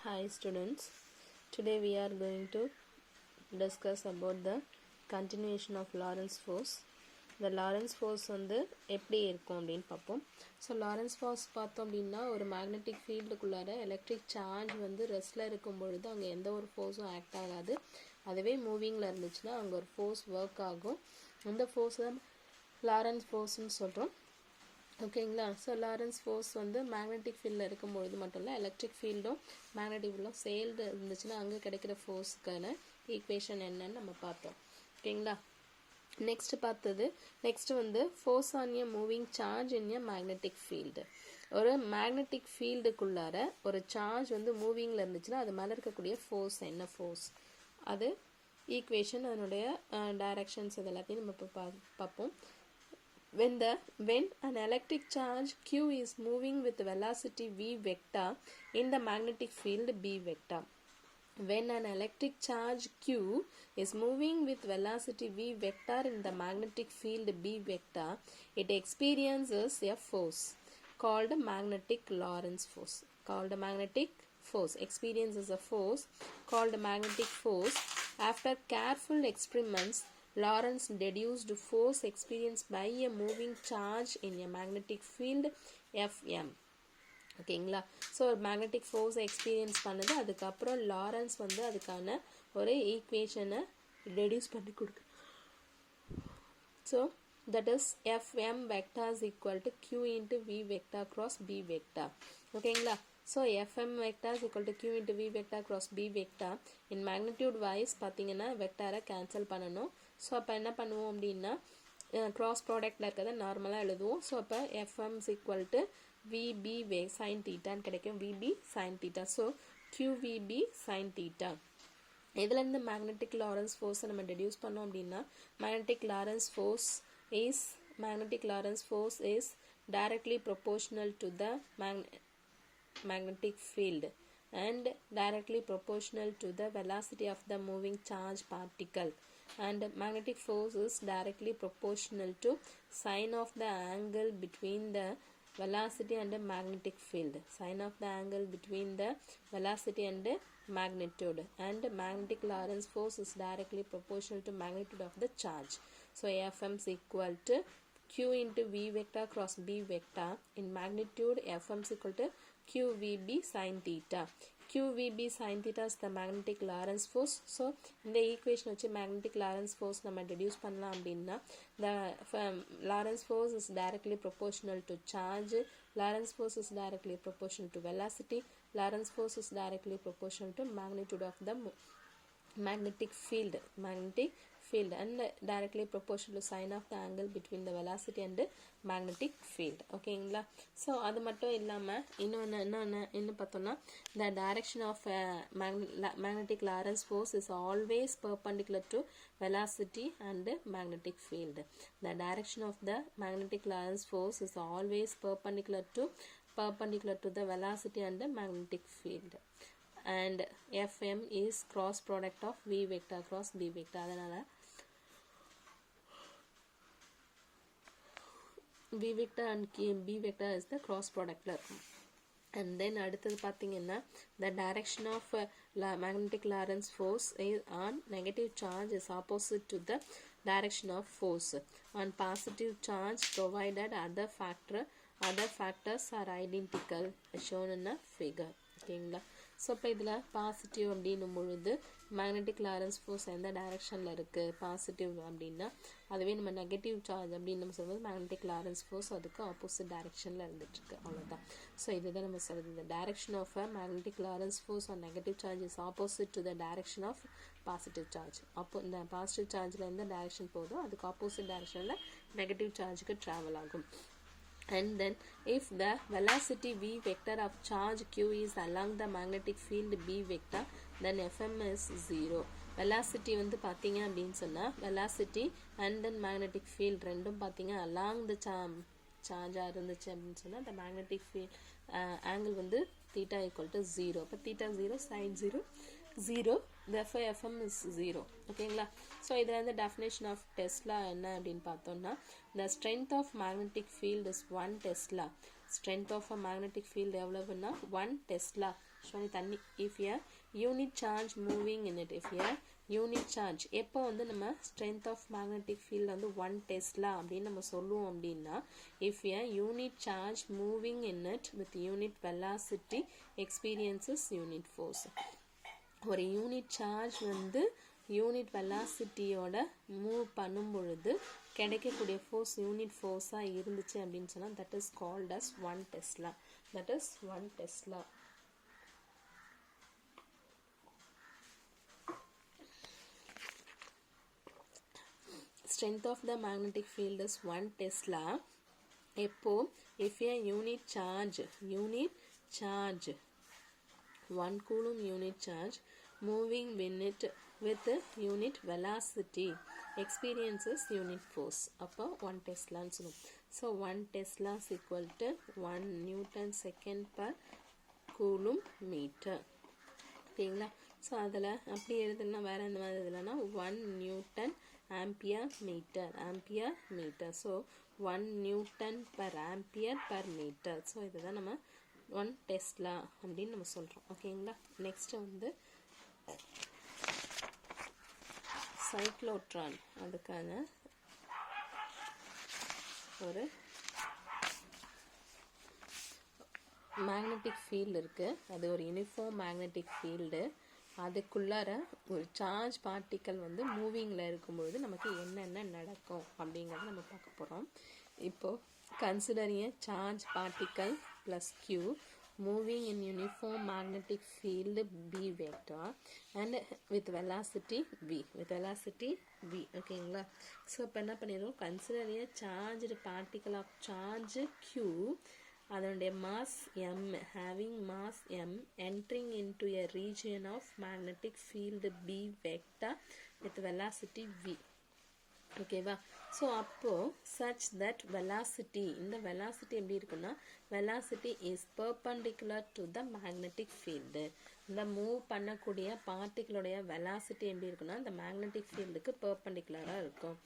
Hi students, today we are going to discuss about the continuation of Lorentz force. The Lorentz force வந்து எப்படி இருக்கும் அப்படின்னு பார்ப்போம். So Lawrence force பார்த்தோம் அப்படின்னா ஒரு மேக்னெட்டிக் ஃபீல்டுக்குள்ளார எலக்ட்ரிக் சார்ஜ் வந்து ரெஸ்ட்டில் இருக்கும் பொழுது அங்கே எந்த ஒரு ஃபோர்ஸும் ஆக்ட் ஆகாது. அதுவே மூவிங்கில் இருந்துச்சுன்னா அங்கே ஒரு ஃபோர்ஸ் ஒர்க் ஆகும். அந்த ஃபோர்ஸ் தான் லாரன்ஸ் ஃபோர்ஸ்ன்னு சொல்கிறோம். ஓகேங்களா. ஸோ லாரன்ஸ் ஃபோர்ஸ் வந்து மேக்னெட்டிக் ஃபீல்டில் இருக்கும்பொழுது மட்டும் இல்லை, எலக்ட்ரிக் ஃபீல்டும் மேக்னெட்டிக் ஃபீல்டும் சேர்ந்து இருந்துச்சுன்னா அங்கே கிடைக்கிற ஃபோர்ஸுக்கான ஈக்குவேஷன் என்னன்னு நம்ம பார்த்தோம். ஓகேங்களா. நெக்ஸ்ட் வந்து force on a moving charge in a magnetic field. ஒரு மேக்னெட்டிக் ஃபீல்டுக்குள்ளார ஒரு சார்ஜ் வந்து மூவிங்கில் இருந்துச்சுன்னா அது மேலே இருக்கக்கூடிய ஃபோர்ஸ் என்ன ஃபோர்ஸ், அது ஈக்குவேஷன், அதனுடைய டைரக்ஷன்ஸ் இது எல்லாத்தையும் நம்ம இப்போ பார்ப்போம். When an electric charge q is moving with velocity v vector in the magnetic field b vector. When an electric charge q is moving with velocity v vector in the magnetic field b vector, it experiences a force called magnetic Lorentz force. Experiences a force called magnetic force. After careful experiments, Lorentz deduced force experienced by a moving charge in a magnetic field Fm. ஓகேங்களா. So ஒரு magnetic ஃபோர்ஸை experience பண்ணது, அதுக்கப்புறம் Lawrence வந்து அதுக்கான ஒரு ஈக்குவேஷனை reduce பண்ணி கொடுக்கு. So that is Fm vector is equal to Q into V vector cross B vector. ஓகேங்களா. So Fm vector is equal to Q into V vector cross B vector. in magnitude wise பார்த்தீங்கன்னா வெக்டாரை cancel பண்ணணும். So அப்போ என்ன பண்ணுவோம் அப்படின்னா cross ப்ராடக்டில் இருக்கிறத நார்மலாக எழுதுவோம். ஸோ அப்போ Fm is equal to VB sin தீட்டான்னு கிடைக்கும். VB sin theta. So QVB sin theta. இதுலேருந்து மேக்னெட்டிக் லாரன்ஸ் ஃபோர்ஸை நம்ம டெடியூஸ் பண்ணோம் அப்படின்னா magnetic Lorentz force is directly proportional to the magnetic field and directly proportional to the velocity of the moving charge particle, and magnetic force is directly proportional to sine of the angle between the velocity and the magnetic field, sine of the angle between the velocity and the magnitude, and magnetic Lorentz force is directly proportional to magnitude of the charge. So Fm is equal to Q into V vector cross B vector. in magnitude Fm is equal to QVB sin theta. QVB sin theta is the magnetic Lorentz force. So இந்த equation வச்சு magnetic Lorentz force நம்ம deduce பண்ணலாம் அப்படின்னா the Lorentz force is directly proportional to charge, Lorentz force is directly proportional to velocity, Lorentz force is directly proportional to magnitude of the magnetic field and directly proportional to sine of the angle between the velocity and magnetic field. ஓகேங்களா. So அது மட்டும் இல்லாமல் இன்னும் பார்த்தோம்னா the direction of magnetic Lorentz force is always perpendicular to velocity and magnetic field. The direction of the magnetic Lorentz force is always perpendicular to the velocity and the magnetic field. And Fm is cross product of V vector cross B vector. அதனால V vector and B vector is the cross product. And then அடுத்தது பார்த்தீங்கன்னா the direction of magnetic Lorentz force is on negative charge is opposite to the direction of force on positive charge provided other factors are identical as shown in a figure. ஓகேங்களா. So இப்போ இதில் positive அப்படின்னும் பொழுது magnetic Lorentz force எந்த டைரக்ஷனில் இருக்குது positive அப்படின்னா, அதுவே நம்ம நெகட்டிவ் சார்ஜ் அப்படின்னு நம்ம சொல்லும்போது மேக்னெட்டிக் லாரன்ஸ் ஃபோர்ஸ் அதுக்கு ஆப்போசிட் டைரக்ஷனில் இருந்துகிட்ருக்கு. அவ்வளோதான். ஸோ இதுதான் நம்ம சொல்கிறது. இந்த direction of magnetic Lorentz force on negative charge is opposite to the direction of positive charge. இந்த பாசிட்டிவ் சார்ஜில் எந்த டைரக்ஷன் போதோ அதுக்கு ஆப்போசிட் டைரக்ஷனில் நெகட்டிவ் சார்ஜுக்கு ட்ராவல் ஆகும். And then if the velocity v vector of charge q is along the magnetic field b vector, then Fm is 0. velocity வந்து பார்த்தீங்க அப்படின்னு சொன்னால் velocity and then magnetic field ரெண்டும் பார்த்தீங்க along the சார்ஜாக இருந்துச்சு அப்படின்னு சொன்னால் the magnetic field angle வந்து theta equal to 0. அப்போ theta 0 sin 0 therefore Fm is 0. ஓகேங்களா. ஸோ இதில் வந்து definition of Tesla என்ன அப்படின்னு பார்த்தோம்னா the strength of magnetic field is 1 Tesla. strength of a magnetic field எவ்வளவுன்னா 1 Tesla. Shwani தண்ணி. If a unit charge moving in it, if a unit charge எப்போ வந்து நம்ம strength of magnetic field வந்து 1 Tesla அப்படின்னு நம்ம சொல்லுவோம் அப்படின்னா, if a unit charge moving in it with unit velocity experiences unit force. ஒரு யூனிட் சார்ஜ் வந்து யூனிட் வெலாசிட்டியோட மூவ் பண்ணும் பொழுது கிடைக்கக்கூடிய ஃபோர்ஸ் யூனிட் ஃபோர்ஸாக இருந்துச்சு அப்படின்னு சொன்னால் that is called as 1 Tesla. That is 1 Tesla. Strength of the magnetic field is 1 Tesla. எப்போ if a unit charge 1 coulomb unit charge moving with unit velocity experiences unit force அப்போ 1 Tesla ன்னு சொல்லுவோம். So 1 Tesla is equal to 1 Newton second per coulomb meter. ஓகேங்களா? So அதில் அப்படி எழுதுனா வேறு எந்த மாதிரி எழுதலைன்னா 1 Newton ampere meter. So 1 Newton per ampere per meter. So இதுதான் நம்ம 1 Tesla அப்படின்னு நம்ம சொல்கிறோம். ஓகேங்களா? நெக்ஸ்ட்டு வந்து சைக்ளோட்ரான், அதுக்கான ஒரு மேக்னெட்டிக் ஃபீல்டு இருக்குது. அது ஒரு யூனிஃபார்ம் மேக்னெட்டிக் ஃபீல்டு. அதுக்குள்ளார ஒரு சார்ஜ் பார்ட்டிக்கல் வந்து மூவிங்கில் இருக்கும்பொழுது நமக்கு என்னென்ன நடக்கும் அப்படிங்கிறத நம்ம பார்க்க போகிறோம். இப்போது considering a charge particle plus Q moving in uniform magnetic field B vector and with velocity V. ஓகேங்களா? ஸோ இப்போ என்ன பண்ணிடுறோம், consider a charged particle of charge Q, அதனுடைய mass m, having mass m entering into a region of magnetic field B vector with velocity V. ஓகேவா? So அப்போது such that velocity, இந்த velocity எப்படி இருக்குன்னா, velocity is perpendicular to the magnetic field. இந்த move பண்ணக்கூடிய பார்ட்டிகளுடைய velocity எப்படி இருக்குன்னா இந்த மேக்னெட்டிக் ஃபீல்டுக்கு பெர்பெண்டிகுலராக இருக்கும்.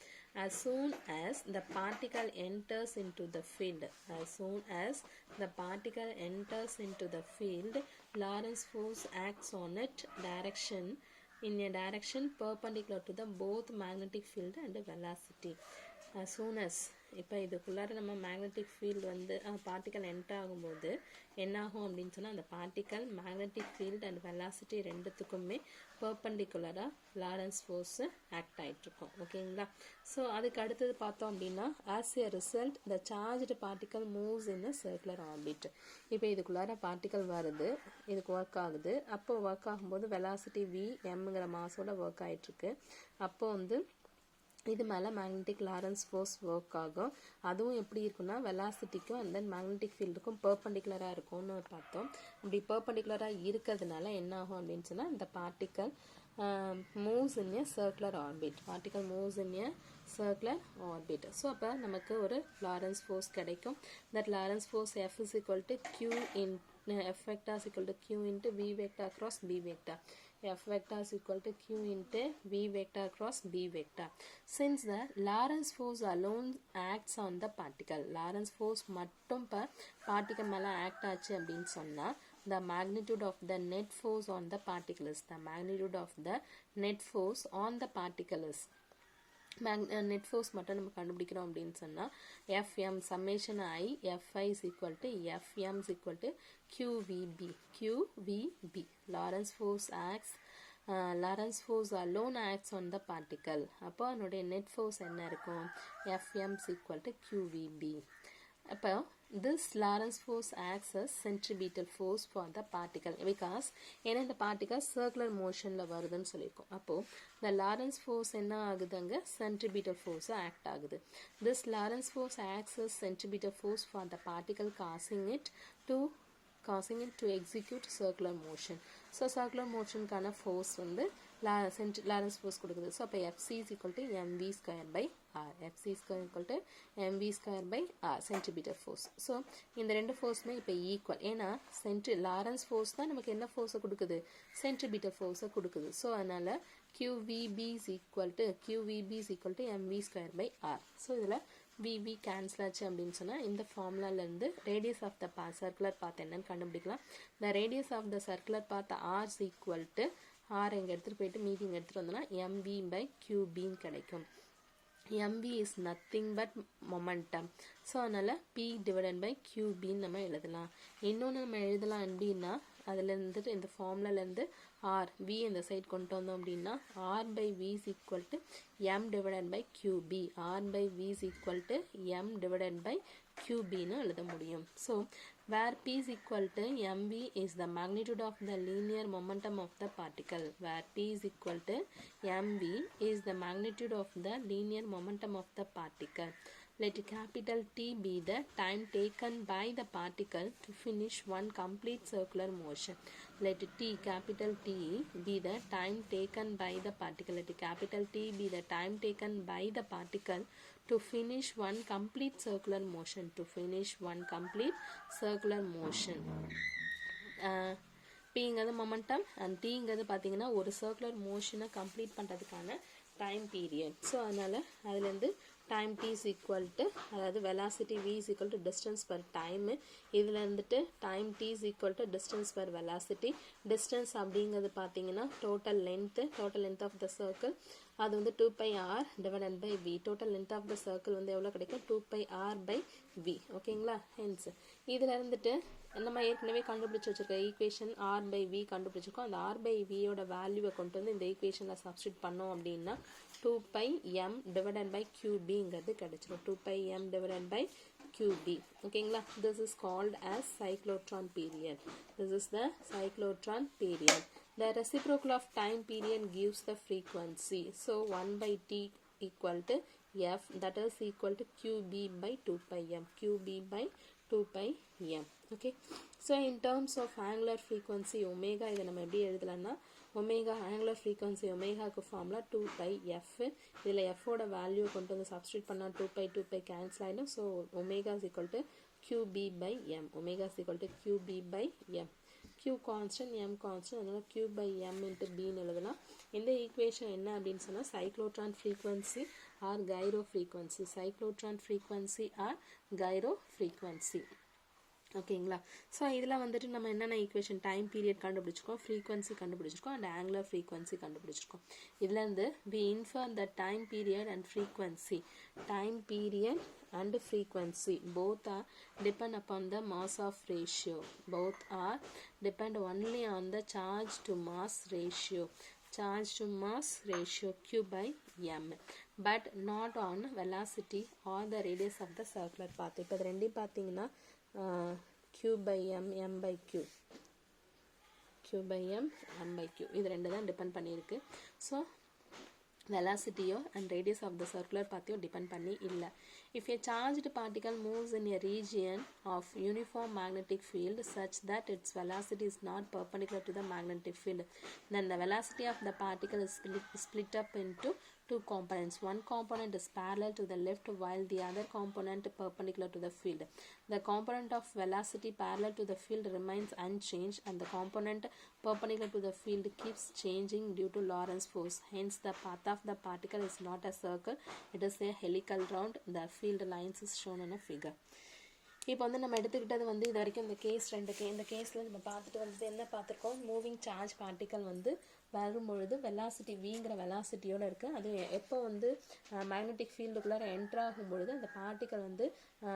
as soon as the particle enters into the field, Lorentz force acts on it in a direction perpendicular to the both magnetic field and velocity. as soon as இப்போ இதுக்குள்ளார நம்ம magnetic field வந்து particle enter ஆகும்போது என்ன ஆகும் அப்படின்னு சொன்னால் அந்த particle magnetic field and velocity ரெண்டுத்துக்குமே பெர்பெண்டிகுலராக லாரன்ஸ் ஃபோர்ஸு ஆக்ட் ஆகிட்ருக்கும். ஓகேங்களா? ஸோ அதுக்கு அடுத்தது பார்த்தோம் அப்படின்னா as a result the charged particle moves in a circular orbit. இப்போ இதுக்குள்ளார பார்ட்டிக்கல் வருது, இதுக்கு ஒர்க் ஆகுது. அப்போ ஒர்க் ஆகும்போது வெலாசிட்டி V எம்ங்கிற மாஸோட ஒர்க் ஆகிட்டுருக்கு. அப்போ வந்து இது மேலே மேக்னெட்டிக் லாரன்ஸ் ஃபோர்ஸ் ஒர்க் ஆகும். அதுவும் எப்படி இருக்குன்னா வெலாசிட்டிக்கும் அண்ட் தென் மேக்னெட்டிக் ஃபீல்டுக்கும் பெர்பெண்டிகுலராக இருக்கும்னு பார்த்தோம். இப்படி பெர்பெண்டிகுலராக இருக்கிறதுனால என்ன ஆகும் அப்படின்னு சொன்னால் இந்த particle moves in a circular orbit. So அப்போ நமக்கு ஒரு லாரன்ஸ் ஃபோர்ஸ் கிடைக்கும். That Lawrence force F is equal to Q in F vector is equal to Q into V vector across B vector. F vector is equal to Q into V vector across B vector. Since the Lorentz force alone acts on the particle, Lorentz force மட்டும் particle மேலே act ஆச்சு அப்படின்னு சொன்னால் the magnitude of the net force on the particle is net force மட்டும் நம்ம கண்டுபிடிக்கிறோம் அப்படின்னு சொன்னால் Fm summation I Fi is equal to Fm is equal to QVB. Lorentz force alone acts on the particle. அப்போ அதனுடைய net force என்ன இருக்கும்? Fm is equal to QVB. அப்போ this Lorentz force acts as centripetal force for the particle because ஏன்னா இந்த particle circular மோஷனில் வருதுன்னு சொல்லியிருக்கோம். அப்போது இந்த லாரன்ஸ் ஃபோர்ஸ் என்ன ஆகுதுங்க, சென்ட்ரிபிட்டல் ஃபோர்ஸு ஆக்ட் ஆகுது. this Lorentz force acts as centripetal force for the particle causing it to execute circular motion. So circular மோஷனுக்கான ஃபோர்ஸ் வந்து லாரன்ஸ் ஃபோர்ஸ் கொடுக்குது. ஸோ அப்போ FC is equal to mv square by r. Centripetal force. So இந்த ரெண்டு ஃபோர்ஸுமே இப்போ equal. ஏன்னா Lawrence force தான் நமக்கு என்ன ஃபோர்ஸை கொடுக்குது, சென்ட்ரிபிட்டல் ஃபோர்ஸை கொடுக்குது. ஸோ அதனால் QVB is equal to mv square by r. So இதில் விவி கேன்சல் ஆச்சு அப்படின்னு சொன்னால் இந்த ஃபார்முலாலேருந்து radius of the circular path என்னன்னு கண்டுபிடிக்கலாம். The radius of the circular path r equal to r இங்கே எடுத்துகிட்டு போயிட்டு மீதி இங்கே எடுத்துகிட்டு வந்தோம்னா எம்வி பை கியூபின்னு கிடைக்கும். mv is nothing but momentum. So அதனால் p divided by qb நம்ம எழுதலாம். இன்னொன்று நம்ம எழுதலாம் அப்படின்னா அதில் இருந்துட்டு இந்த ஃபார்முலாலேருந்து ஆர் v இந்த சைட் கொண்டு வந்தோம் அப்படின்னா r by v is equal to m divided by qb. r by v is equal to m divided by qbன்னு எழுத முடியும். So where p is equal to mv is the magnitude of the linear momentum of the particle. Where p is equal to mv is the magnitude of the linear momentum of the particle. Let capital T be the time taken by the particle to finish one complete circular motion. Let T, capital T, be the time taken by the particle. Let capital T be the time taken by the particle to finish one complete circular motion. To finish one complete circular motion. Pங்கிறது momentum and டீங்கிறது பார்த்தீங்கன்னா ஒரு circular மோஷனை complete பண்ணுறதுக்கான time period. So அதனால் அதுலேருந்து time t is equal to அதாவது velocity v is equal to distance per time. இதில் இருந்துட்டு time t is equal to distance per velocity. distance அப்படிங்கிறது பார்த்தீங்கன்னா total length of the circle அது வந்து 2πr divided by v. Total length of the circle வந்து எவ்வளோ கிடைக்கும் 2πr by v. ஓகேங்களா? ஹென்ஸ் இதில் இருந்துட்டு நம்ம ஏற்கனவே கண்டுபிடிச்சி வச்சிருக்க ஈக்குவேஷன் r by v கண்டுபிடிச்சிருக்கோம். அந்த r by v யோட வேல்யூவை கொண்டு வந்து இந்த ஈக்குவேஷனில் சப்ஸ்டியூட் பண்ணோம் அப்படின்னா 2πm divided by qbங்கிறது கிடைச்சிடும். 2πm divided by qb. ஓகேங்களா? this is called as cyclotron period. This is the cyclotron period. The reciprocal of time period gives the frequency. So 1 by t equal to f, that is equal to qb by 2πm. qb by 2πm. Okay. So in terms of angular frequency omega இதை நம்ம எப்படி எழுதலாம்னா omega angular frequency ஒமேகாக்கு formula 2πf. இதில் எஃபோட value கொண்டு வந்து substitute பண்ணால் 2π cancel ஆகிடும். So omega is equal to qb by m. Omega is equal to qb by m. q constant m constant, அதனால் q by m into bன்னு எழுதலாம். இந்த ஈக்குவேஷன் என்ன அப்படின்னு சொன்னால் cyclotron frequency or gyro frequency. Cyclotron frequency or gyro frequency. ஓகேங்களா? So இதில் வந்துட்டு நம்ம என்னென்ன ஈக்குவேஷன் டைம் பீரியட் கண்டுபிடிச்சிருக்கோம், ஃப்ரீக்வன்சி கண்டுபிடிச்சிருக்கோம் அண்ட் ஆங்குலர் ஃப்ரீக்வன்சி கண்டுபிடிச்சிருக்கோம். இதுலேருந்து we infer the time period and frequency. Time period and frequency both are depend upon the mass of ratio. Both are depend only on the charge to mass ratio. Charge to mass ratio q by m, but not on velocity or the radius of the circular path. இப்போ இது ரெண்டையும் பார்த்தீங்கன்னா q by m, m by q, q by m, m by q இது ரெண்டு தான் depend பண்ணியிருக்கு. So velocity and radius of the circular path depend பண்ணி இல்லை. If a charged particle moves in a region of uniform magnetic field such that its velocity is not perpendicular to the magnetic field, then the velocity of the particle is split up into two components. One component is parallel to the left while the other component perpendicular to the field. The component of velocity parallel to the field remains unchanged and the component perpendicular to the field keeps changing due to Lorentz force. Hence the path of the particle is not a circle, it is a helical round. The field lines is shown in a figure. இப்போ வந்து நம்ம எடுத்துக்கிட்டது வந்து இது வரைக்கும் இந்த கேஸில் நம்ம பார்த்துட்டு வந்து என்ன பார்த்துருக்கோம், மூவிங் சார்ஜ் பார்ட்டிக்கல் வந்து வரும்பொழுது வெலாசிட்டி விங்கிற வெலாசிட்டியோடு இருக்குது. அது எப்போ வந்து மேக்னெட்டிக் ஃபீல்டுக்குள்ளார என்ட்ரு ஆகும்பொழுது அந்த பார்ட்டிக்கல் வந்து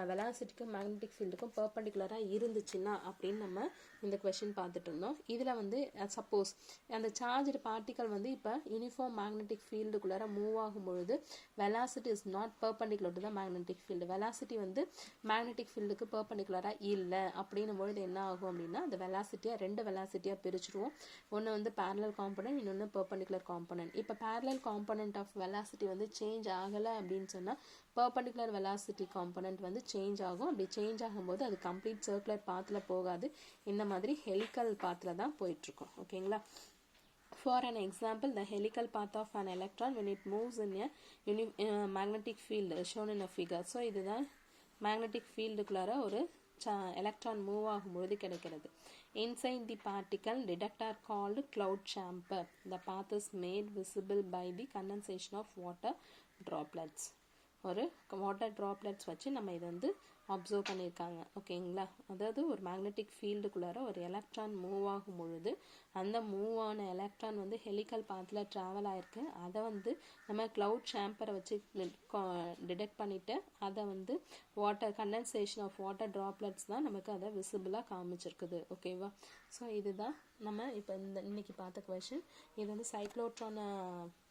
வெலாசிட்டிக்கும் மேக்னெட்டிக் ஃபீல்டுக்கும் பர்பண்டிகுலராக இருந்துச்சுன்னா அப்படின்னு நம்ம இந்த கொஷின் பார்த்துட்டு இருந்தோம். இதில் வந்து சப்போஸ் அந்த சார்ஜ்டு பார்ட்டிக்கல் வந்து இப்போ யூனிஃபார்ம் மேக்னெட்டிக் ஃபீல்டுக்குள்ளார மூவ் ஆகும்பொழுது velocity is not perpendicular to the magnetic field. Velocity வந்து மேக்னெட்டிக் ஃபீல்டுக்கு பர்பண்டிகுலராக இல்லை அப்படின்னும் பொழுது என்ன ஆகும் அப்படின்னா அந்த வெலாசிட்டியாக ரெண்டு வெலாசிட்டியாக பிரிச்சுருவோம். ஒன்று வந்து பேரலல் காம்பனன்ட், இன்னொன்று பெர்பெண்டிகுலர் காம்பனன்ட். இப்போ பேரலல் காம்பனன்ட் ஆஃப் வெலாசிட்டி வந்து சேஞ்ச் ஆகலை அப்படின்னு சொன்னால் பெர்பெண்டிகுலர் வெலாசிட்டி காம்பனன்ட் வந்து சேஞ்ச் ஆகும். அப்படி சேஞ்ச் ஆகும்போது அது கம்ப்ளீட் சர்க்குலர் பாத்தில் போகாது, இந்த மாதிரி ஹெலிக்கல் பாத்தில் தான் போயிட்டுருக்கோம். ஓகேங்களா? For an example, the helical path of an electron when it moves in a magnetic field shown in a figure. So இதுதான் magnetic fieldக்குள்ளார ஒரு electron move ஆகும்போது கிடைக்கிறது. Inside the particle, detector called cloud chamber. The path is made visible by the condensation of water droplets. ஒரு water droplets வச்சு நம்ம இதை வந்து observe பண்ணியிருக்காங்க. ஓகேங்களா? அதாவது ஒரு மேக்னெட்டிக் ஃபீல்டுக்குள்ளார ஒரு எலக்ட்ரான் மூவ் ஆகும் பொழுது அந்த மூவ் ஆன எலக்ட்ரான் வந்து ஹெலிக்கல் பாத்தில் ட்ராவல் ஆகிருக்கு. அதை வந்து நம்ம க்ளவுட் சாம்பரை வச்சு டிடெக்ட் பண்ணிவிட்டு அதை வந்து water condensation of water droplets தான் நமக்கு அதை விசிபிளாக காமிச்சிருக்குது. ஓகேவா? ஸோ இதுதான் நம்ம இப்போ இன்னைக்கு பார்த்த கொஷின். இது வந்து cyclotron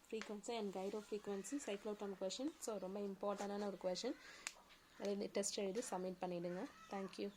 frequency and Cairo frequency cyclotron question. So ரொம்ப இம்பார்ட்டண்டான ஒரு கொஷின். டெஸ்ட் எழுதி சப்மிட் பண்ணிவிடுங்க. தேங்க்யூ.